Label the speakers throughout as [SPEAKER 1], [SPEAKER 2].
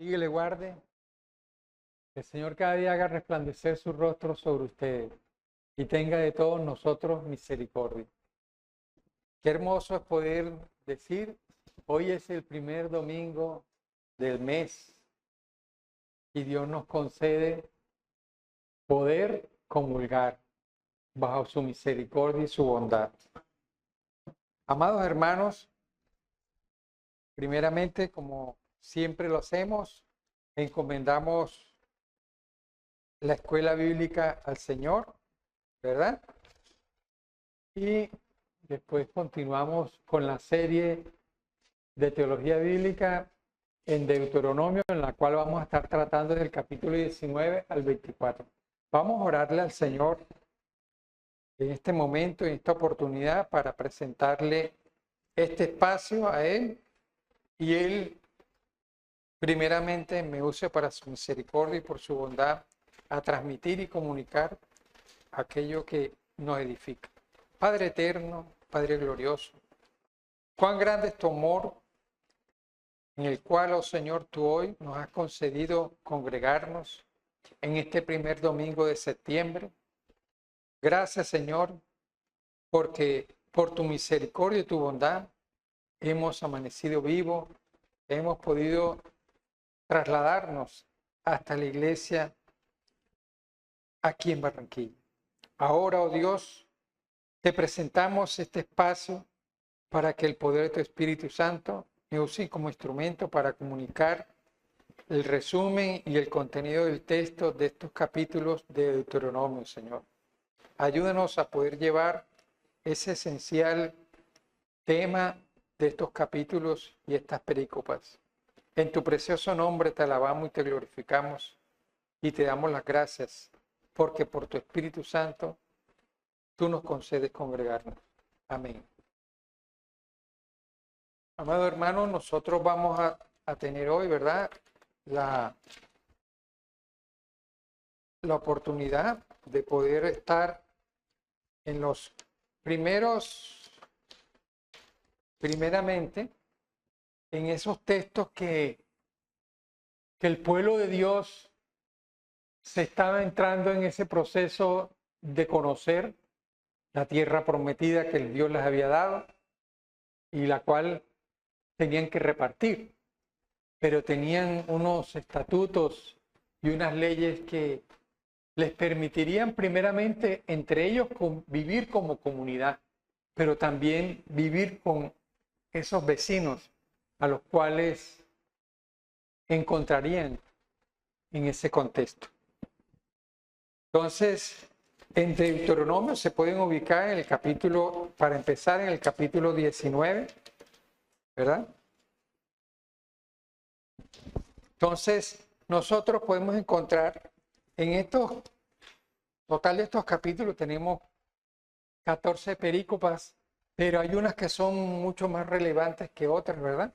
[SPEAKER 1] y le guarde. Que el Señor cada día haga resplandecer su rostro sobre ustedes y tenga de todos nosotros misericordia. Qué hermoso es poder decir, hoy es el primer domingo del mes y Dios nos concede poder comulgar bajo su misericordia y su bondad. Amados hermanos, primeramente, como siempre lo hacemos, encomendamos la escuela bíblica al Señor, ¿verdad? Y después continuamos con la serie de teología bíblica en Deuteronomio, en la cual vamos a estar tratando del capítulo 19 al 24. Vamos a orarle al Señor en este momento, en esta oportunidad, para presentarle este espacio a Él y Él primeramente me use para su misericordia y por su bondad a transmitir y comunicar aquello que nos edifica. Padre eterno, Padre glorioso, cuán grande es tu amor en el cual, oh Señor, tú hoy nos has concedido congregarnos en este primer domingo de septiembre. Gracias, Señor, porque por tu misericordia y tu bondad hemos amanecido vivos, hemos podido trasladarnos hasta la iglesia aquí en Barranquilla. Ahora, oh Dios, te presentamos este espacio para que el poder de tu Espíritu Santo me use como instrumento para comunicar el resumen y el contenido del texto de estos capítulos de Deuteronomio, Señor. Ayúdanos a poder llevar ese esencial tema de estos capítulos y estas perícopas. En tu precioso nombre te alabamos y te glorificamos y te damos las gracias porque por tu Espíritu Santo tú nos concedes congregarnos. Amén. Amado hermano, nosotros vamos a tener hoy, ¿verdad?, la oportunidad de poder estar en los primeramente, en esos textos que el pueblo de Dios se estaba entrando en ese proceso de conocer la tierra prometida que el Dios les había dado y la cual tenían que repartir, pero tenían unos estatutos y unas leyes que les permitirían primeramente entre ellos vivir como comunidad, pero también vivir con esos vecinos a los cuales encontrarían en ese contexto. Entonces, en Deuteronomio se pueden ubicar en el capítulo, para empezar, en el capítulo 19, ¿verdad? Entonces, nosotros podemos encontrar en estos, total de estos capítulos, tenemos 14 perícopas, pero hay unas que son mucho más relevantes que otras, ¿verdad?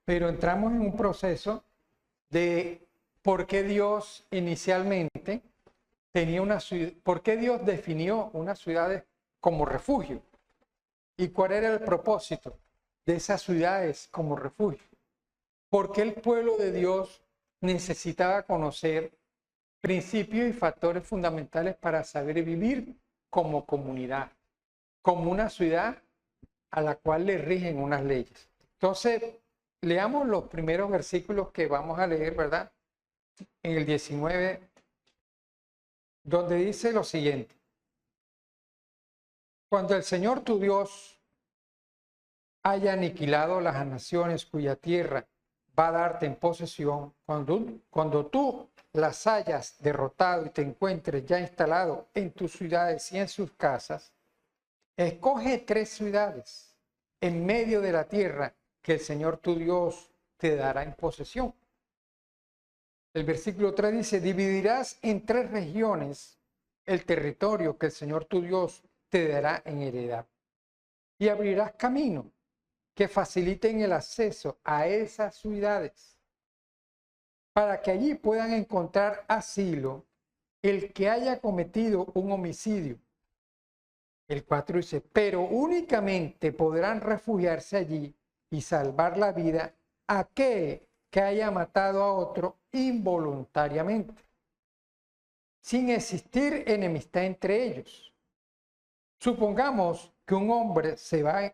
[SPEAKER 1] Pero entramos en un proceso de por qué Dios inicialmente tenía una ciudad, por qué Dios definió unas ciudades como refugio y cuál era el propósito de esas ciudades como refugio. Porque el pueblo de Dios necesitaba conocer principios y factores fundamentales para saber vivir como comunidad, como una ciudad a la cual le rigen unas leyes. Entonces, leamos los primeros versículos que vamos a leer, ¿verdad? En el 19, donde dice lo siguiente: cuando el Señor tu Dios haya aniquilado las naciones cuya tierra va a darte en posesión, cuando tú las hayas derrotado y te encuentres ya instalado en tus ciudades y en sus casas, escoge 3 ciudades en medio de la tierra que el Señor tu Dios te dará en posesión. El versículo 3 dice: dividirás en 3 regiones el territorio que el Señor tu Dios te dará en heredad, y abrirás camino que faciliten el acceso a esas ciudades, para que allí puedan encontrar asilo el que haya cometido un homicidio. El 4 dice: pero únicamente podrán refugiarse allí y salvar la vida que haya matado a otro involuntariamente, sin existir enemistad entre ellos. Supongamos que un hombre se va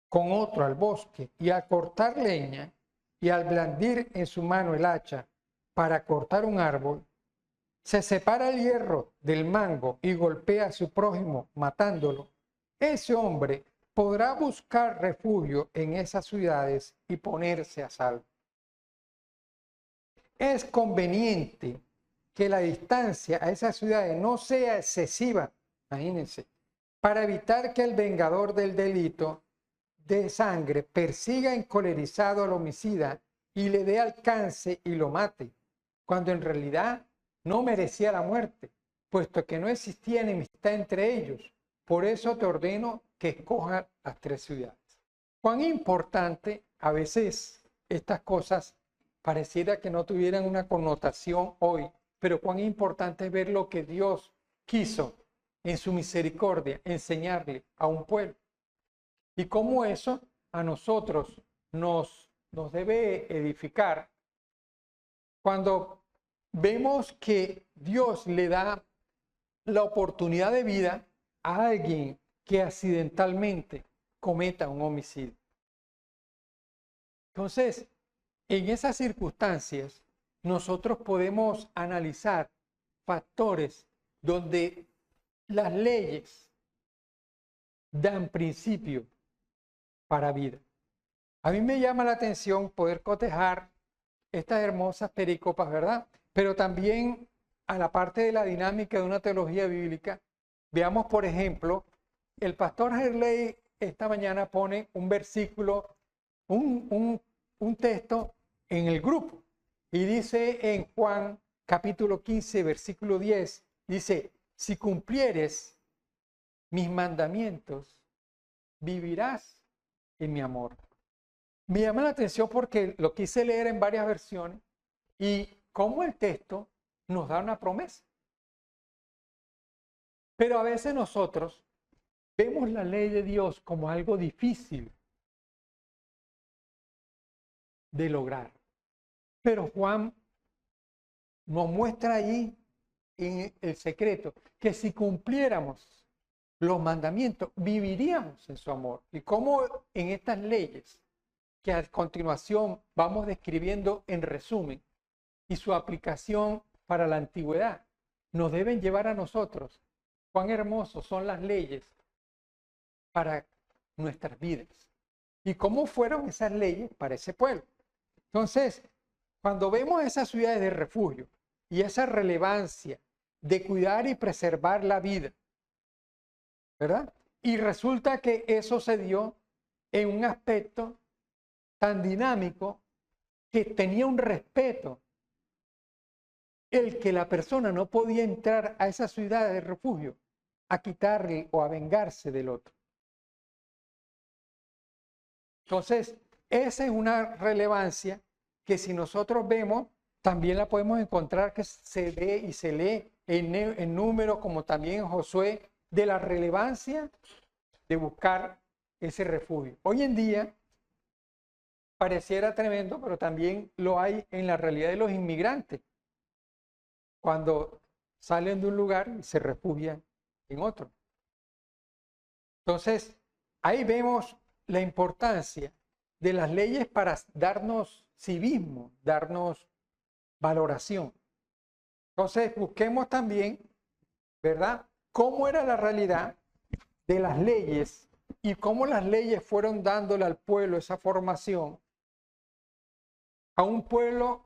[SPEAKER 1] con otro al bosque y al cortar leña y al blandir en su mano el hacha para cortar un árbol, se separa el hierro del mango y golpea a su prójimo matándolo. Ese hombre podrá buscar refugio en esas ciudades y ponerse a salvo. Es conveniente que la distancia a esas ciudades no sea excesiva, imagínense, para evitar que el vengador del delito de sangre persiga encolerizado al homicida y le dé alcance y lo mate, cuando en realidad no merecía la muerte, puesto que no existía enemistad entre ellos. Por eso te ordeno que escojas las 3 ciudades. Cuán importante a veces estas cosas pareciera que no tuvieran una connotación hoy, pero cuán importante es ver lo que Dios quiso en su misericordia enseñarle a un pueblo. Y cómo eso a nosotros nos debe edificar cuando vemos que Dios le da la oportunidad de vida a alguien que accidentalmente cometa un homicidio. Entonces, en esas circunstancias, nosotros podemos analizar factores donde las leyes dan principio para vida. A mí me llama la atención poder cotejar estas hermosas pericopas, ¿verdad? Pero también a la parte de la dinámica de una teología bíblica. Veamos, por ejemplo, el pastor Herley esta mañana pone un versículo, un texto en el grupo. Y dice en Juan capítulo 15, versículo 10, dice, si cumplieres mis mandamientos, vivirás en mi amor. Me llama la atención porque lo quise leer en varias versiones y cómo el texto nos da una promesa. Pero a veces nosotros vemos la ley de Dios como algo difícil de lograr. Pero Juan nos muestra ahí en el secreto que si cumpliéramos los mandamientos, viviríamos en su amor. Y cómo en estas leyes que a continuación vamos describiendo en resumen y su aplicación para la antigüedad, nos deben llevar a nosotros cuán hermosos son las leyes para nuestras vidas y cómo fueron esas leyes para ese pueblo. Entonces, cuando vemos esas ciudades de refugio y esa relevancia de cuidar y preservar la vida, ¿verdad? Y resulta que eso se dio en un aspecto tan dinámico que tenía un respeto, el que la persona no podía entrar a esa ciudad de refugio a quitarle o a vengarse del otro. Entonces, esa es una relevancia que si nosotros vemos, también la podemos encontrar que se ve y se lee en Números como también en Josué, de la relevancia de buscar ese refugio. Hoy en día pareciera tremendo, pero también lo hay en la realidad de los inmigrantes, cuando salen de un lugar y se refugian en otro. Entonces, ahí vemos la importancia de las leyes para darnos civismo, darnos valoración. Entonces, busquemos también, ¿verdad?, cómo era la realidad de las leyes y cómo las leyes fueron dándole al pueblo esa formación a un pueblo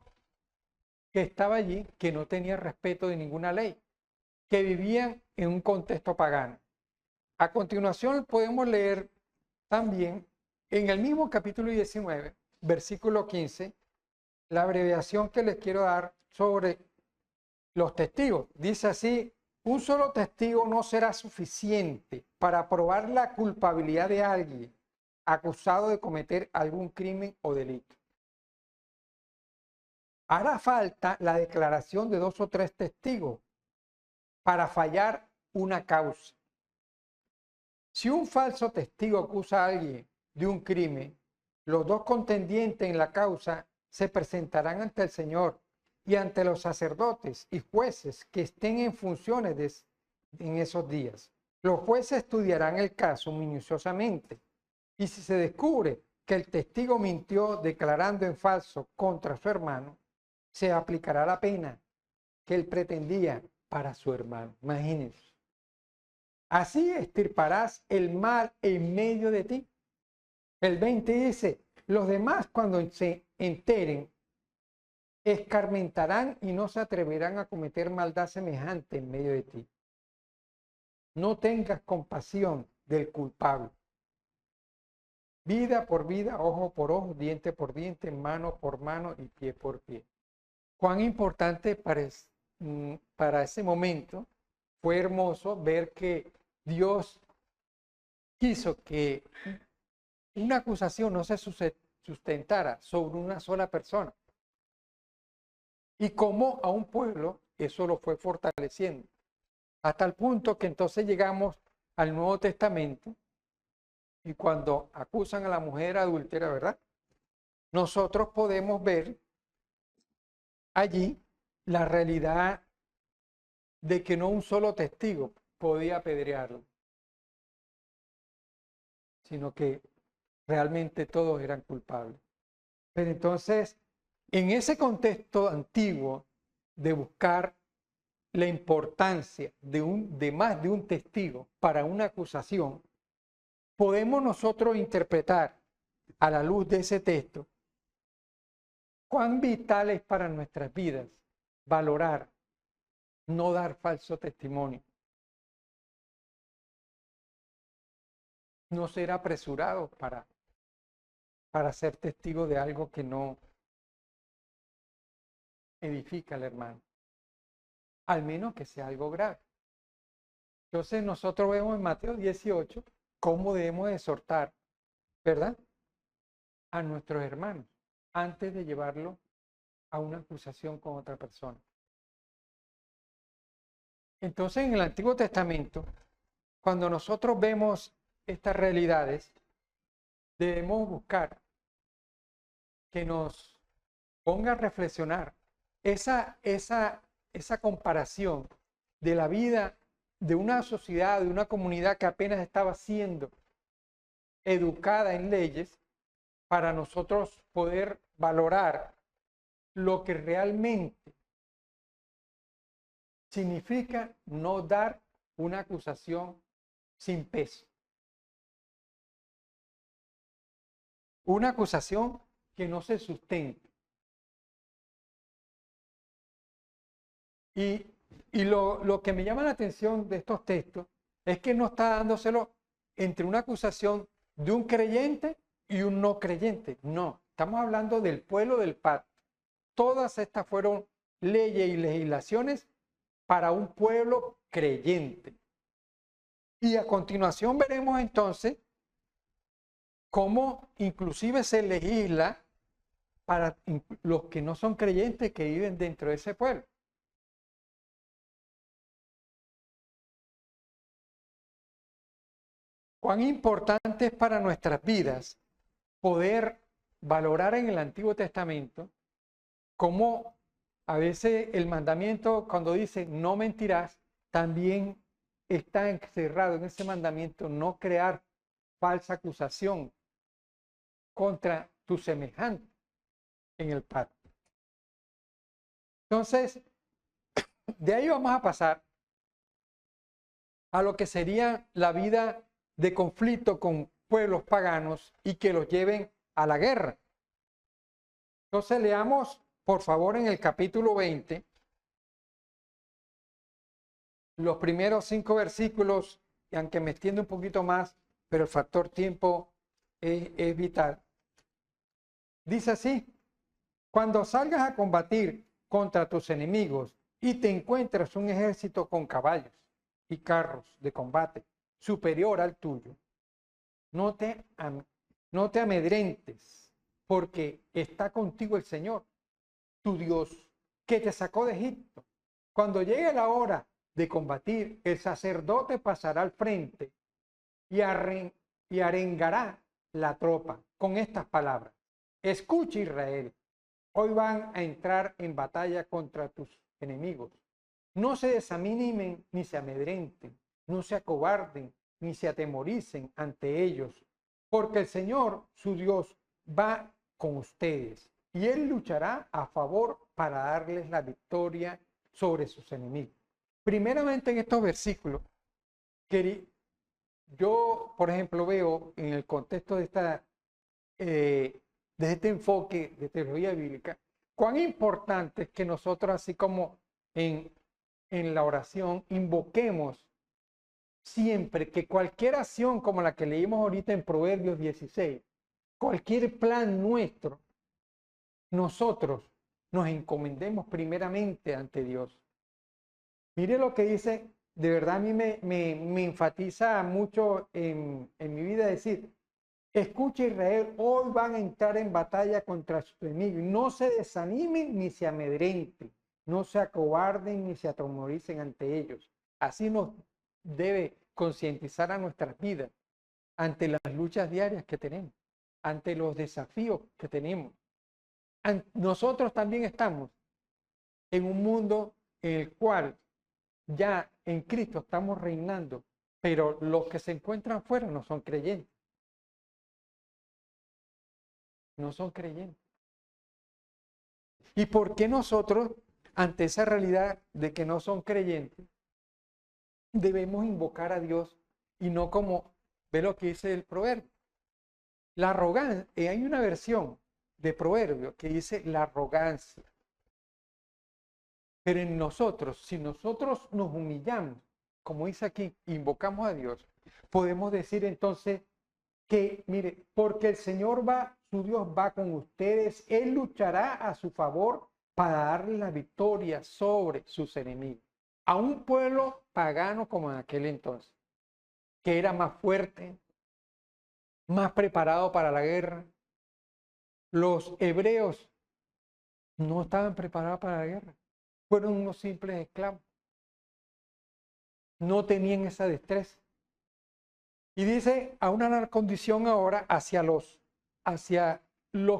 [SPEAKER 1] que estaba allí, que no tenía respeto de ninguna ley, que vivían en un contexto pagano. A continuación podemos leer también en el mismo capítulo 19, versículo 15, la abreviación que les quiero dar sobre los testigos. Dice así: un solo testigo no será suficiente para probar la culpabilidad de alguien acusado de cometer algún crimen o delito. Hará falta la declaración de 2 o 3 testigos para fallar una causa. Si un falso testigo acusa a alguien de un crimen, los 2 contendientes en la causa se presentarán ante el Señor y ante los sacerdotes y jueces que estén en funciones en esos días. Los jueces estudiarán el caso minuciosamente y si se descubre que el testigo mintió declarando en falso contra su hermano, se aplicará la pena que él pretendía para su hermano. Imagínense. Así extirparás el mal en medio de ti. El 20 dice, los demás cuando se enteren, escarmentarán y no se atreverán a cometer maldad semejante en medio de ti. No tengas compasión del culpable. Vida por vida, ojo por ojo, diente por diente, mano por mano y pie por pie. Cuán importante para ese momento fue hermoso ver que Dios quiso que una acusación no se sustentara sobre una sola persona. Y como a un pueblo eso lo fue fortaleciendo. Hasta el punto que entonces llegamos al Nuevo Testamento y cuando acusan a la mujer adúltera, ¿verdad? Nosotros podemos ver allí la realidad de que no un solo testigo podía apedrearlo, sino que realmente todos eran culpables. Pero entonces, en ese contexto antiguo de buscar la importancia de más de un testigo para una acusación, podemos nosotros interpretar a la luz de ese texto cuán vital es para nuestras vidas valorar, no dar falso testimonio, no ser apresurado para ser testigo de algo que no edifica al hermano, al menos que sea algo grave. Entonces nosotros vemos en Mateo 18 cómo debemos exhortar, ¿verdad?, a nuestros hermanos antes de llevarlo a una acusación con otra persona. Entonces en el Antiguo Testamento, cuando nosotros vemos estas realidades, debemos buscar que nos ponga a reflexionar esa comparación de la vida de una sociedad, de una comunidad que apenas estaba siendo educada en leyes, para nosotros poder valorar lo que realmente significa no dar una acusación sin peso. Una acusación que no se sustente. Y lo que me llama la atención de estos textos es que no está dándoselo entre una acusación de un creyente y un no creyente. No, estamos hablando del pueblo del pacto. Todas estas fueron leyes y legislaciones para un pueblo creyente. Y a continuación veremos entonces cómo inclusive se legisla para los que no son creyentes que viven dentro de ese pueblo. Cuán importante es para nuestras vidas poder valorar en el Antiguo Testamento cómo a veces el mandamiento, cuando dice no mentirás, también está encerrado en ese mandamiento no crear falsa acusación contra tu semejante en el pacto. Entonces, de ahí vamos a pasar a lo que sería la vida de conflicto con pueblos paganos y que los lleven a la guerra. Entonces leamos, por favor, en el capítulo 20, los primeros 5 versículos, y aunque me extiendo un poquito más, pero el factor tiempo es vital. Dice así: cuando salgas a combatir contra tus enemigos y te encuentres un ejército con caballos y carros de combate superior al tuyo, no te amedrentes, porque está contigo el Señor, tu Dios, que te sacó de Egipto. Cuando llegue la hora de combatir, el sacerdote pasará al frente y arengará la tropa con estas palabras: escucha, Israel, hoy van a entrar en batalla contra tus enemigos. No se desanimen ni se amedrenten, no se acobarden ni se atemoricen ante ellos, porque el Señor, su Dios, va con ustedes y Él luchará a favor para darles la victoria sobre sus enemigos. Primeramente en estos versículos, yo, por ejemplo, veo en el contexto de este enfoque de teología bíblica, cuán importante es que nosotros, así como en la oración, invoquemos siempre que cualquier acción como la que leímos ahorita en Proverbios 16, cualquier plan nuestro, nosotros nos encomendemos primeramente ante Dios. Mire lo que dice, de verdad a mí me enfatiza mucho en mi vida decir, escucha Israel, hoy van a entrar en batalla contra sus enemigos. No se desanimen ni se amedrenten, no se acobarden ni se atemoricen ante ellos. Así nos debe concientizar a nuestras vidas ante las luchas diarias que tenemos, ante los desafíos que tenemos. Nosotros también estamos en un mundo en el cual ya en Cristo estamos reinando, pero los que se encuentran fuera no son creyentes. No son creyentes. ¿Y por qué nosotros, ante esa realidad de que no son creyentes, debemos invocar a Dios y no como ve lo que dice el proverbio? La arrogancia, hay una versión de proverbio que dice la arrogancia. Pero en nosotros, si nosotros nos humillamos, como dice aquí, invocamos a Dios, podemos decir entonces que, mire, porque el Señor va, su Dios va con ustedes, Él luchará a su favor para darle la victoria sobre sus enemigos. A un pueblo pagano como en aquel entonces, que era más fuerte, más preparado para la guerra. Los hebreos no estaban preparados para la guerra, fueron unos simples esclavos, no tenían esa destreza. Y dice a una condición ahora hacia los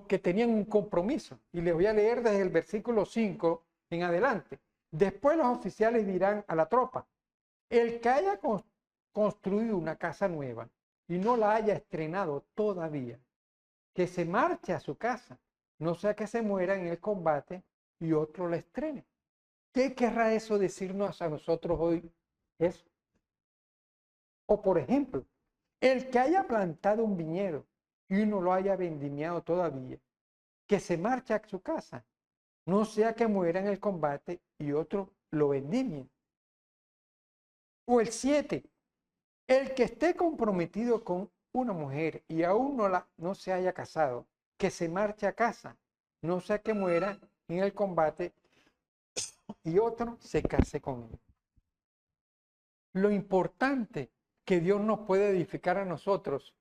[SPEAKER 1] que tenían un compromiso. Y les voy a leer desde el versículo 5 en adelante. Después los oficiales dirán a la tropa, el que haya construido una casa nueva y no la haya estrenado todavía, que se marche a su casa, no sea que se muera en el combate y otro la estrene. ¿Qué querrá eso decirnos a nosotros hoy? Eso. O por ejemplo, el que haya plantado un viñedo y no lo haya vendimiado todavía, que se marche a su casa, no sea que muera en el combate y otro lo vendimie. O el 7, el que esté comprometido con una mujer y aún no se haya casado, que se marche a casa, no sea que muera en el combate y otro se case con él. Lo importante que Dios nos puede edificar a nosotros,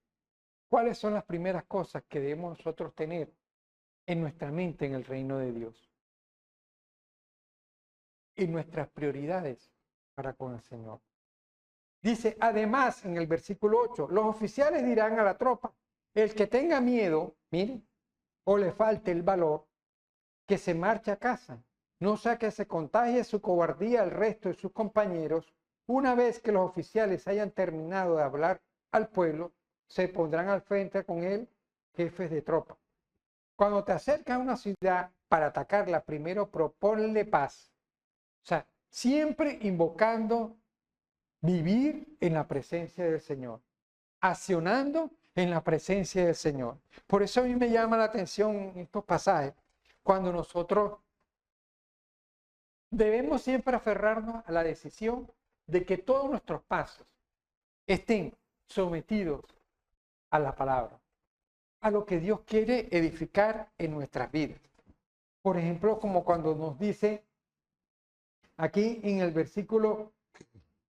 [SPEAKER 1] ¿cuáles son las primeras cosas que debemos nosotros tener en nuestra mente en el reino de Dios? Y nuestras prioridades para con el Señor. Dice, además, en el versículo 8, los oficiales dirán a la tropa, el que tenga miedo, miren, o le falte el valor, que se marche a casa, no sea que se contagie su cobardía al resto de sus compañeros. Una vez que los oficiales hayan terminado de hablar al pueblo, se pondrán al frente con él jefes de tropa. Cuando te acercas a una ciudad para atacarla, primero proponle paz. O sea, siempre invocando vivir en la presencia del Señor, accionando en la presencia del Señor. Por eso a mí me llama la atención estos pasajes, cuando nosotros debemos siempre aferrarnos a la decisión de que todos nuestros pasos estén sometidos a la palabra, a lo que Dios quiere edificar en nuestras vidas. Por ejemplo, como cuando nos dice aquí en el versículo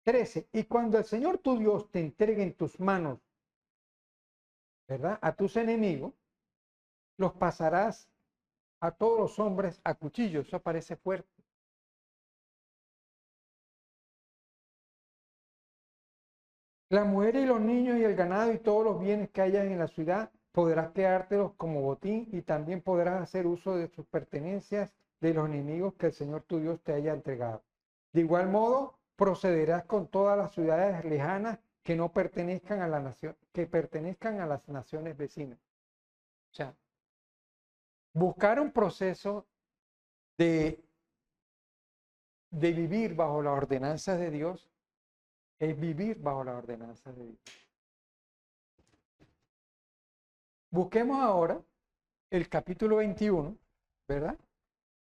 [SPEAKER 1] 13, y cuando el Señor tu Dios te entregue en tus manos, ¿verdad?, a tus enemigos, los pasarás a todos los hombres a cuchillo. Eso parece fuerte. La mujer y los niños y el ganado y todos los bienes que hayan en la ciudad podrás quedártelos como botín y también podrás hacer uso de sus pertenencias de los enemigos que el Señor tu Dios te haya entregado. De igual modo, procederás con todas las ciudades lejanas que no pertenezcan a la nación, que pertenezcan a las naciones vecinas. O sea, buscar un proceso de vivir bajo las ordenanzas de Dios es vivir bajo las ordenanzas de Dios. Busquemos ahora el capítulo 21, ¿verdad?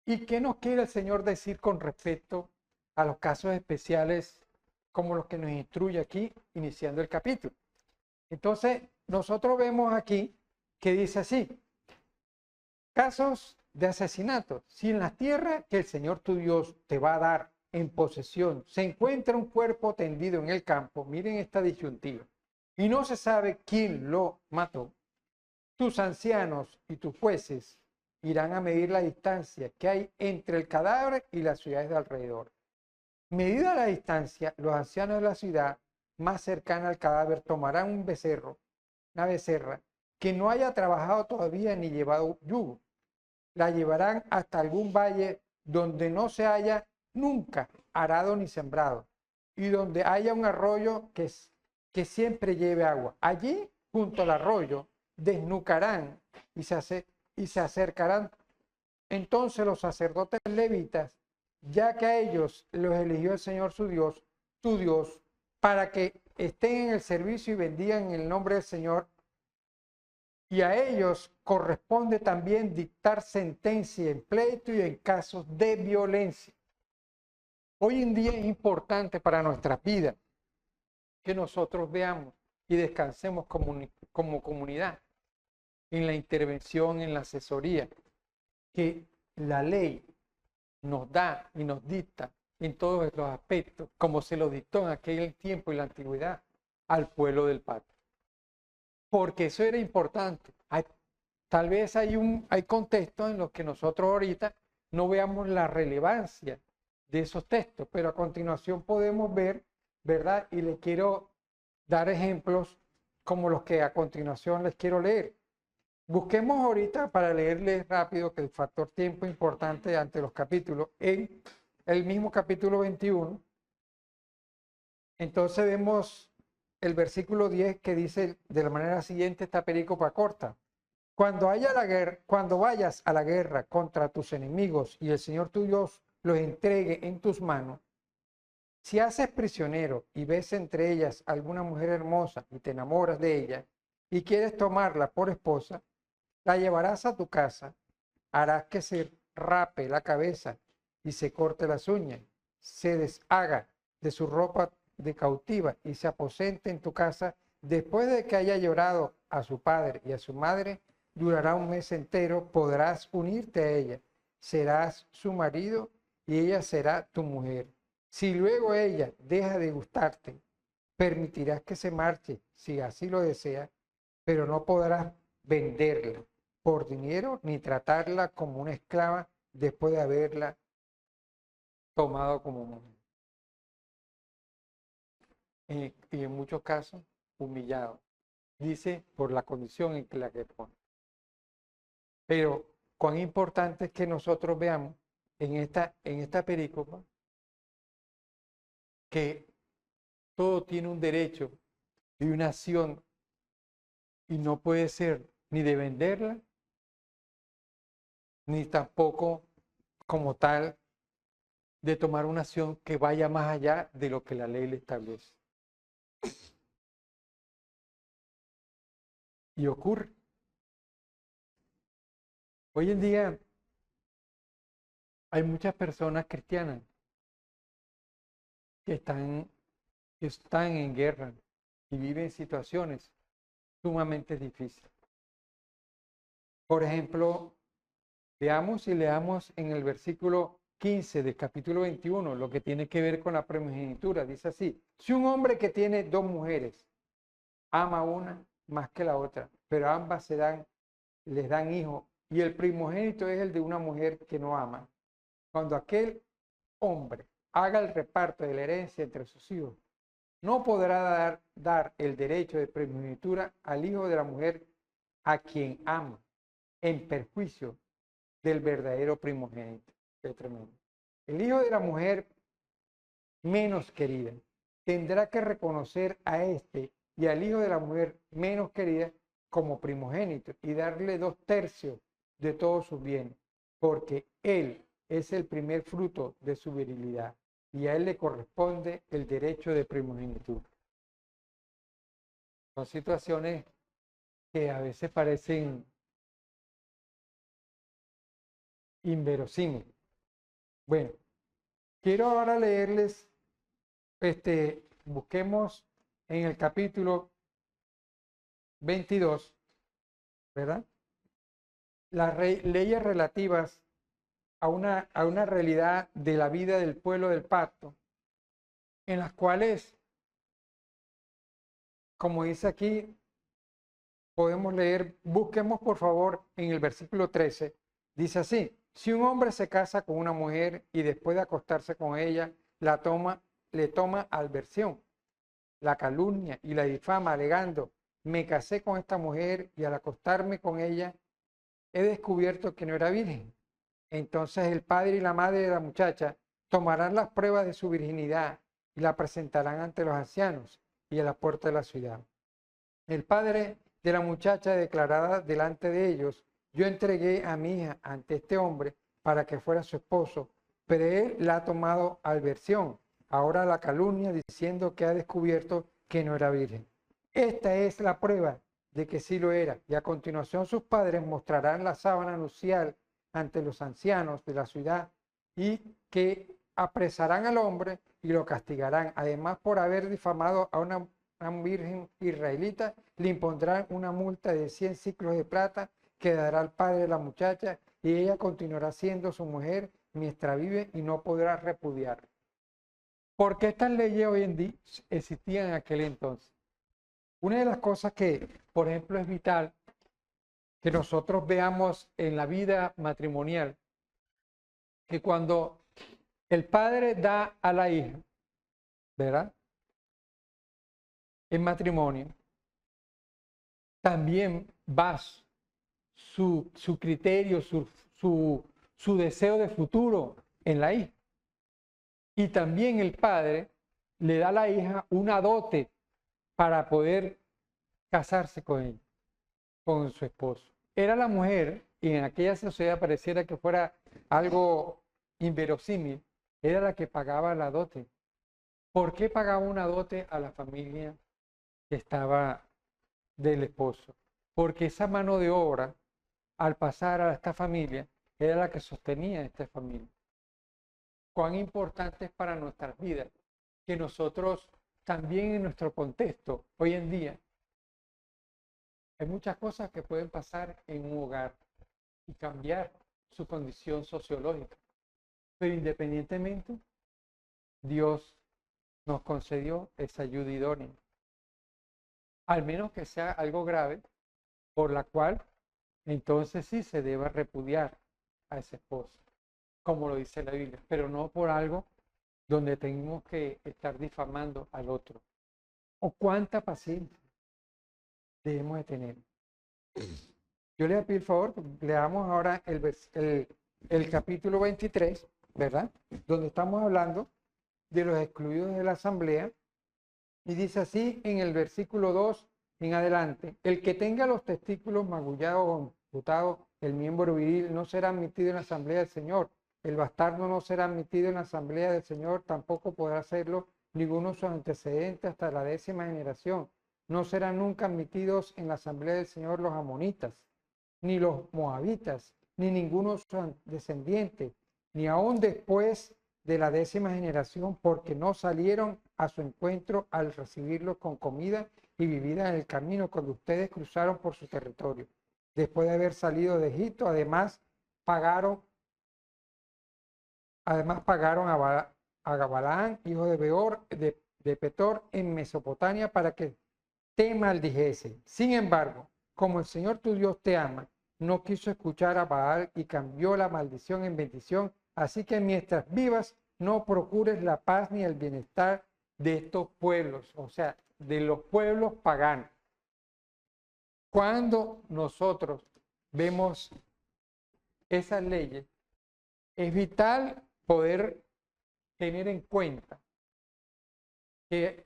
[SPEAKER 1] ¿Y qué nos quiere el Señor decir con respecto a los casos especiales como los que nos instruye aquí, iniciando el capítulo? Entonces, nosotros vemos aquí que dice así: casos de asesinato. Si en la tierra que el Señor tu Dios te va a dar en posesión se encuentra un cuerpo tendido en el campo, miren esta disyuntiva, y no se sabe quién lo mató, tus ancianos y tus jueces irán a medir la distancia que hay entre el cadáver y las ciudades de alrededor. Medida la distancia, los ancianos de la ciudad más cercana al cadáver tomarán un becerro, una becerra, que no haya trabajado todavía ni llevado yugo. La llevarán hasta algún valle donde no se haya nunca arado ni sembrado y donde haya un arroyo que siempre lleve agua. Allí, junto al arroyo, desnucarán y se acercarán entonces los sacerdotes levitas, ya que a ellos los eligió el Señor su Dios, tu Dios, para que estén en el servicio y bendigan en el nombre del Señor. Y a ellos corresponde también dictar sentencia en pleito y en casos de violencia. Hoy en día es importante para nuestra vida que nosotros veamos y descansemos como comunidad en la intervención, en la asesoría, que la ley nos da y nos dicta en todos los aspectos, como se lo dictó en aquel tiempo y la antigüedad al pueblo del pacto. Porque eso era importante. Tal vez hay contextos en los que nosotros ahorita no veamos la relevancia de esos textos, pero a continuación podemos ver, ¿verdad? Y le quiero dar ejemplos como los que a continuación les quiero leer. Busquemos ahorita, para leerles rápido, que el factor tiempo es importante ante los capítulos, en el mismo capítulo 21. Entonces vemos el versículo 10 que dice de la manera siguiente esta perícopa corta: cuando vayas a la guerra contra tus enemigos y el Señor tu Dios los entregue en tus manos, si haces prisionero y ves entre ellas alguna mujer hermosa y te enamoras de ella y quieres tomarla por esposa, la llevarás a tu casa, harás que se rape la cabeza y se corte las uñas, se deshaga de su ropa de cautiva y se aposente en tu casa. Después de que haya llorado a su padre y a su madre, durará un mes entero, podrás unirte a ella, serás su marido y ella será tu mujer. Si luego ella deja de gustarte, permitirás que se marche si así lo desea, pero no podrás venderla por dinero ni tratarla como una esclava después de haberla tomado como mujer. Y en muchos casos humillado, dice, por la condición en que la que pone. Pero cuán importante es que nosotros veamos en esta perícopa que todo tiene un derecho y una acción y no puede ser ni de venderla, ni tampoco como tal de tomar una acción que vaya más allá de lo que la ley le establece. Y ocurre. Hoy en día hay muchas personas cristianas que están en guerra y viven situaciones sumamente difíciles. Por ejemplo, veamos y leamos en el versículo 15 del capítulo 21 lo que tiene que ver con la primogenitura. Dice así: si un hombre que tiene dos mujeres ama una más que la otra, pero ambas les dan hijos, y el primogénito es el de una mujer que no ama, cuando aquel hombre haga el reparto de la herencia entre sus hijos, no podrá dar el derecho de primogenitura al hijo de la mujer a quien ama, en perjuicio del verdadero primogénito. Qué tremendo. El hijo de la mujer menos querida tendrá que reconocer a este y al hijo de la mujer menos querida como primogénito y darle 2/3 de todos sus bienes, porque él es el primer fruto de su virilidad y a él le corresponde el derecho de primogenitura. Son situaciones que a veces parecen inverosímiles. Bueno, quiero ahora leerles, busquemos en el capítulo 22, ¿verdad? Las leyes relativas a una realidad de la vida del pueblo del pacto, en las cuales, como dice aquí, podemos leer, busquemos por favor en el versículo 13, dice así: si un hombre se casa con una mujer y después de acostarse con ella, le toma aversión, la calumnia y la difama, alegando: me casé con esta mujer y al acostarme con ella he descubierto que no era virgen. Entonces el padre y la madre de la muchacha tomarán las pruebas de su virginidad y la presentarán ante los ancianos y a la puerta de la ciudad. El padre de la muchacha declarará delante de ellos: yo entregué a mi hija ante este hombre para que fuera su esposo, pero él la ha tomado aversión. Ahora la calumnia diciendo que ha descubierto que no era virgen. Esta es la prueba de que sí lo era. Y a continuación sus padres mostrarán la sábana nupcial ante los ancianos de la ciudad y que apresarán al hombre y lo castigarán. Además, por haber difamado a una virgen israelita, le impondrán una multa de 100 siclos de plata que dará al padre de la muchacha y ella continuará siendo su mujer mientras vive y no podrá repudiar. ¿Por qué estas leyes hoy en día existían en aquel entonces? Una de las cosas que, por ejemplo, es vital que nosotros veamos en la vida matrimonial, que cuando el padre da a la hija, ¿verdad?, en matrimonio, también va su criterio, su deseo de futuro en la hija. Y también el padre le da a la hija una dote para poder casarse con ella, con su esposo. Era la mujer, y en aquella sociedad pareciera que fuera algo inverosímil, era la que pagaba la dote. ¿Por qué pagaba una dote a la familia que estaba del esposo? Porque esa mano de obra, al pasar a esta familia, era la que sostenía a esta familia. Cuán importante es para nuestras vidas que nosotros también en nuestro contexto, hoy en día, hay muchas cosas que pueden pasar en un hogar y cambiar su condición sociológica. Pero independientemente, Dios nos concedió esa ayuda idónea. Al menos que sea algo grave, por la cual entonces sí se deba repudiar a ese esposo, como lo dice la Biblia, pero no por algo donde tenemos que estar difamando al otro. ¿O cuánta paciencia debemos de tener? Yo le pido el favor, leamos ahora el capítulo 23, ¿verdad? Donde estamos hablando de los excluidos de la asamblea. Y dice así en el versículo 2 en adelante: el que tenga los testículos magullados o amputados, el miembro viril, no será admitido en la asamblea del Señor. El bastardo no será admitido en la asamblea del Señor, tampoco podrá hacerlo ninguno de sus antecedentes hasta la 10ª generación. No serán nunca admitidos en la asamblea del Señor los amonitas, ni los moabitas, ni ninguno de sus descendientes, ni aún después de la 10ª generación, porque no salieron a su encuentro al recibirlos con comida y bebida en el camino cuando ustedes cruzaron por su territorio. Después de haber salido de Egipto, además pagaron a Balaán, hijo de Beor, de Petor, en Mesopotamia, para que te maldijese. Sin embargo, como el Señor tu Dios te ama, no quiso escuchar a Baal y cambió la maldición en bendición. Así que mientras vivas, no procures la paz ni el bienestar de estos pueblos, o sea, de los pueblos paganos. Cuando nosotros vemos esas leyes, es vital poder tener en cuenta que,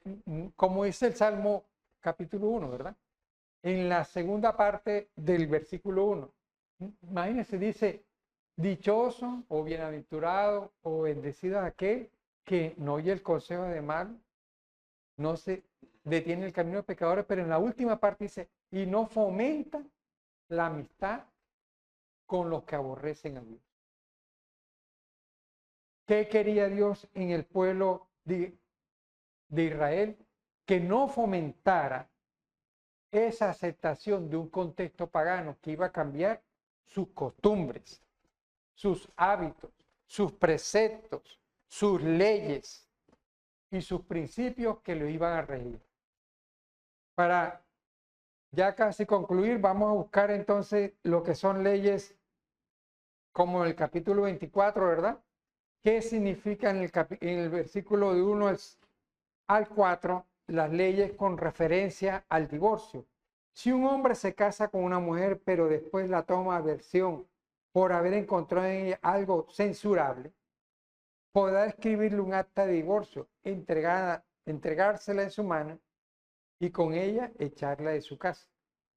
[SPEAKER 1] como dice el Salmo capítulo 1, ¿verdad? En la segunda parte del versículo 1, imagínense, dice, dichoso o bienaventurado o bendecido aquel que no oye el consejo de mal, no se detiene el camino de pecadores, pero en la última parte dice, y no fomenta la amistad con los que aborrecen a Dios. ¿Qué quería Dios en el pueblo de Israel? Que no fomentara esa aceptación de un contexto pagano que iba a cambiar sus costumbres, sus hábitos, sus preceptos, sus leyes y sus principios que lo iban a regir. Para ya casi concluir, vamos a buscar entonces lo que son leyes como el capítulo 24, ¿verdad? ¿Qué significa en el versículo de 1 al 4 las leyes con referencia al divorcio? Si un hombre se casa con una mujer, pero después la toma a versión por haber encontrado en ella algo censurable, podrá escribirle un acta de divorcio, entregársela en su mano y con ella echarla de su casa.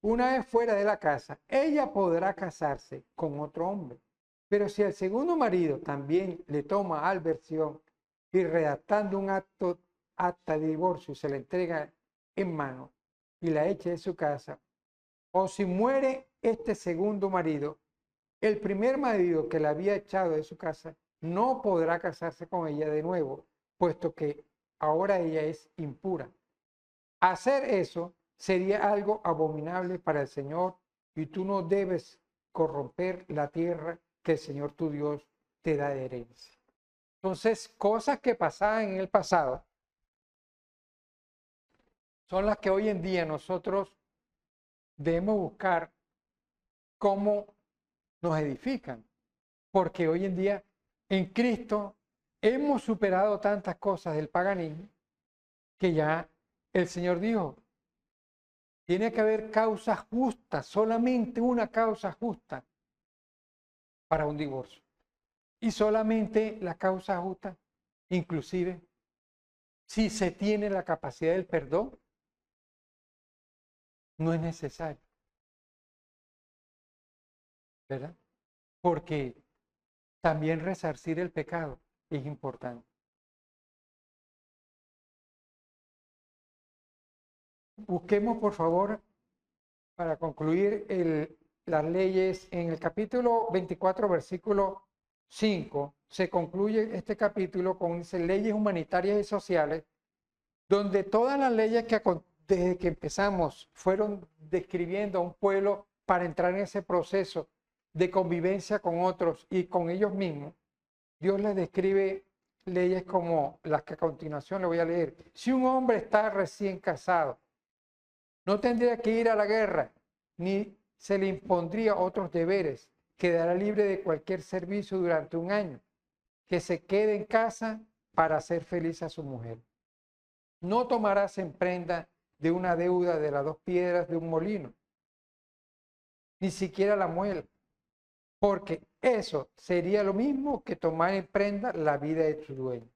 [SPEAKER 1] Una vez fuera de la casa, ella podrá casarse con otro hombre. Pero si el segundo marido también le toma adversión y redactando un acta de divorcio se la entrega en mano y la echa de su casa, o si muere este segundo marido, el primer marido que la había echado de su casa no podrá casarse con ella de nuevo, puesto que ahora ella es impura. Hacer eso sería algo abominable para el Señor y tú no debes corromper la tierra que el Señor tu Dios te da de herencia. Entonces, cosas que pasaban en el pasado son las que hoy en día nosotros debemos buscar cómo nos edifican, porque hoy en día en Cristo hemos superado tantas cosas del paganismo que ya el Señor dijo, tiene que haber causas justas, solamente una causa justa para un divorcio. Y solamente la causa justa, inclusive, si se tiene la capacidad del perdón, no es necesario, ¿verdad? Porque también resarcir el pecado es importante. Busquemos, por favor, para concluir las leyes en el capítulo 24, versículo 5. Se concluye este capítulo con leyes humanitarias y sociales, donde todas las leyes que desde que empezamos fueron describiendo a un pueblo para entrar en ese proceso de convivencia con otros y con ellos mismos. Dios les describe leyes como las que a continuación le voy a leer. Si un hombre está recién casado, no tendría que ir a la guerra, ni se le impondría otros deberes. Quedará libre de cualquier servicio durante un año. Que se quede en casa para hacer feliz a su mujer. No tomarás en prenda de una deuda de las 2 piedras de un molino, ni siquiera la muela, porque eso sería lo mismo que tomar en prenda la vida de tu dueño.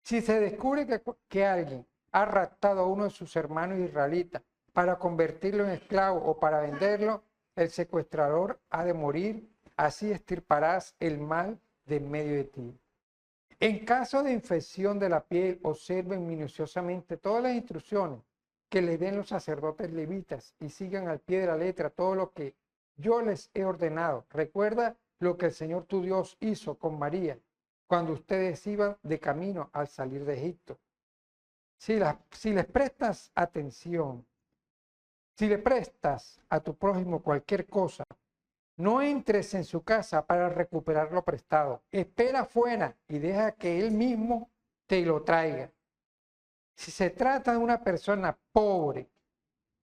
[SPEAKER 1] Si se descubre que alguien ha raptado a uno de sus hermanos israelitas para convertirlo en esclavo o para venderlo, el secuestrador ha de morir, así extirparás el mal de en medio de ti. En caso de infección de la piel, observen minuciosamente todas las instrucciones que les den los sacerdotes levitas y sigan al pie de la letra todo lo que yo les he ordenado. Recuerda lo que el Señor tu Dios hizo con María cuando ustedes iban de camino al salir de Egipto. Si les prestas atención, si le prestas a tu prójimo cualquier cosa, no entres en su casa para recuperar lo prestado. Espera afuera y deja que él mismo te lo traiga. Si se trata de una persona pobre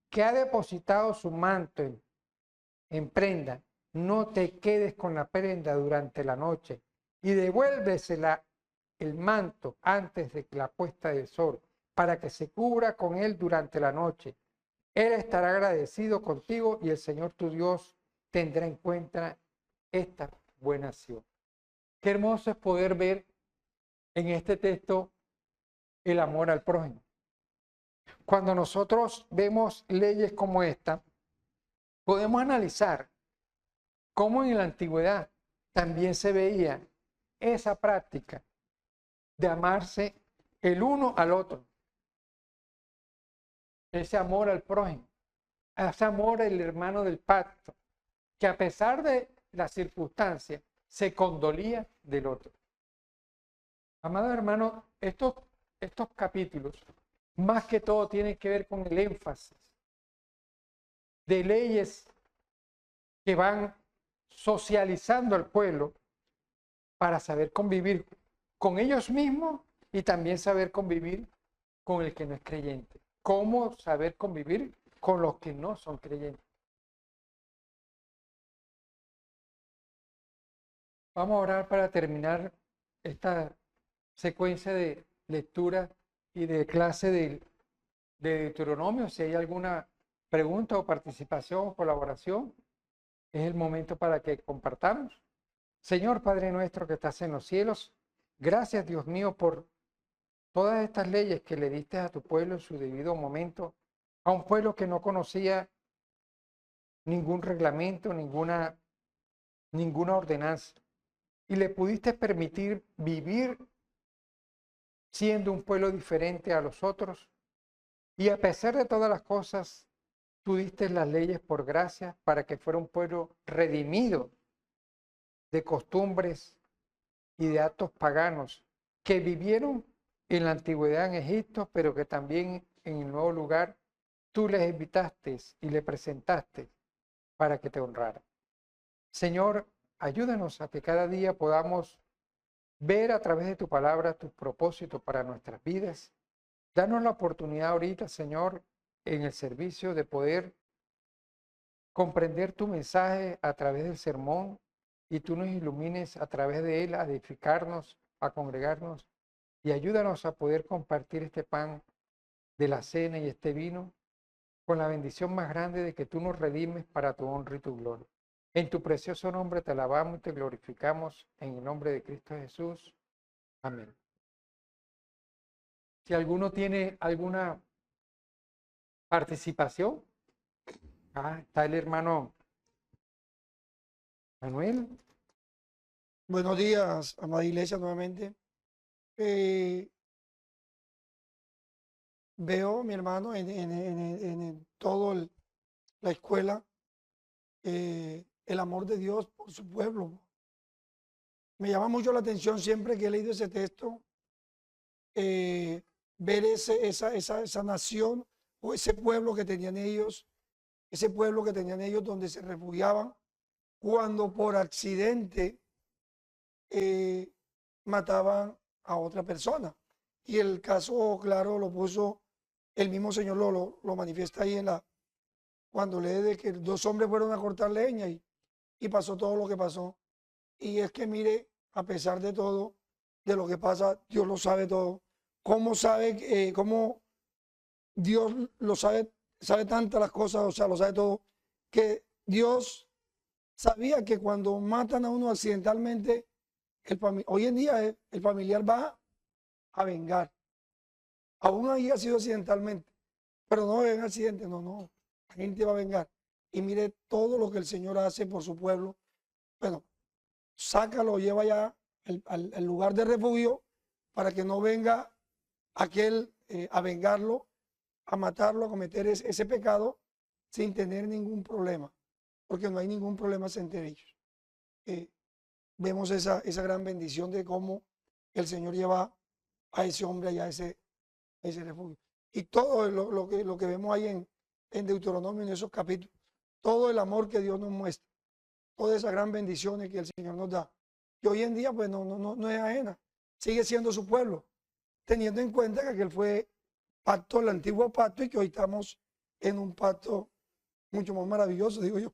[SPEAKER 1] que ha depositado su manto en prenda, no te quedes con la prenda durante la noche y devuélvesela el manto antes de la puesta del sol para que se cubra con él durante la noche. Él estará agradecido contigo y el Señor tu Dios tendrá en cuenta esta buena acción. Qué hermoso es poder ver en este texto el amor al prójimo. Cuando nosotros vemos leyes como esta, podemos analizar cómo en la antigüedad también se veía esa práctica de amarse el uno al otro. Ese amor al prójimo, ese amor al hermano del pacto, que a pesar de las circunstancias se condolía del otro. Amados hermanos, estos capítulos más que todo tienen que ver con el énfasis de leyes que van socializando al pueblo para saber convivir con ellos mismos y también saber convivir con el que no es creyente. ¿Cómo saber convivir con los que no son creyentes? Vamos a orar para terminar esta secuencia de lectura y de clase de Deuteronomio. Si hay alguna pregunta o participación o colaboración, es el momento para que compartamos. Señor Padre nuestro que estás en los cielos, gracias Dios mío por todas estas leyes que le diste a tu pueblo en su debido momento, a un pueblo que no conocía ningún reglamento, ninguna ordenanza, y le pudiste permitir vivir siendo un pueblo diferente a los otros, y a pesar de todas las cosas, tú diste las leyes por gracia para que fuera un pueblo redimido de costumbres y de actos paganos que vivieron en la antigüedad en Egipto, pero que también en el nuevo lugar tú les invitaste y le presentaste para que te honraran. Señor, ayúdanos a que cada día podamos ver a través de tu palabra tus propósitos para nuestras vidas. Danos la oportunidad ahorita, Señor, en el servicio de poder comprender tu mensaje a través del sermón y tú nos ilumines a través de él a edificarnos, a congregarnos y ayúdanos a poder compartir este pan de la cena y este vino con la bendición más grande de que tú nos redimes para tu honra y tu gloria. En tu precioso nombre te alabamos y te glorificamos en el nombre de Cristo Jesús. Amén. Si alguno tiene alguna participación, está el hermano Manuel.
[SPEAKER 2] Buenos días, amada iglesia, nuevamente. Veo, mi hermano, en todo la escuela, el amor de Dios por su pueblo. Me llama mucho la atención siempre que he leído ese texto, ver esa nación o ese pueblo que tenían ellos, donde se refugiaban cuando por accidente mataban a otra persona. Y el caso, claro, lo puso el mismo Señor, lo manifiesta ahí cuando lee de que dos hombres fueron a cortar leña y pasó todo lo que pasó. Y es que mire, a pesar de todo, de lo que pasa, Dios lo sabe todo. ¿Cómo sabe, cómo Dios lo sabe tantas las cosas, o sea, lo sabe todo, que Dios sabía que cuando matan a uno accidentalmente, hoy en día el familiar va a vengar. Aún ahí ha sido accidentalmente, pero no en accidente, no. La gente va a vengar. Y mire todo lo que el Señor hace por su pueblo. Bueno, sácalo, lleva ya al lugar de refugio para que no venga aquel a vengarlo, a matarlo, a cometer ese pecado sin tener ningún problema, porque no hay ningún problema entre ellos. Vemos esa gran bendición de cómo el Señor lleva a ese hombre allá a ese refugio. Y todo lo que vemos ahí en Deuteronomio, en esos capítulos, todo el amor que Dios nos muestra, todas esas gran bendiciones que el Señor nos da, que hoy en día pues no es ajena, sigue siendo su pueblo, teniendo en cuenta que aquel fue pacto, el antiguo pacto, y que hoy estamos en un pacto mucho más maravilloso, digo yo.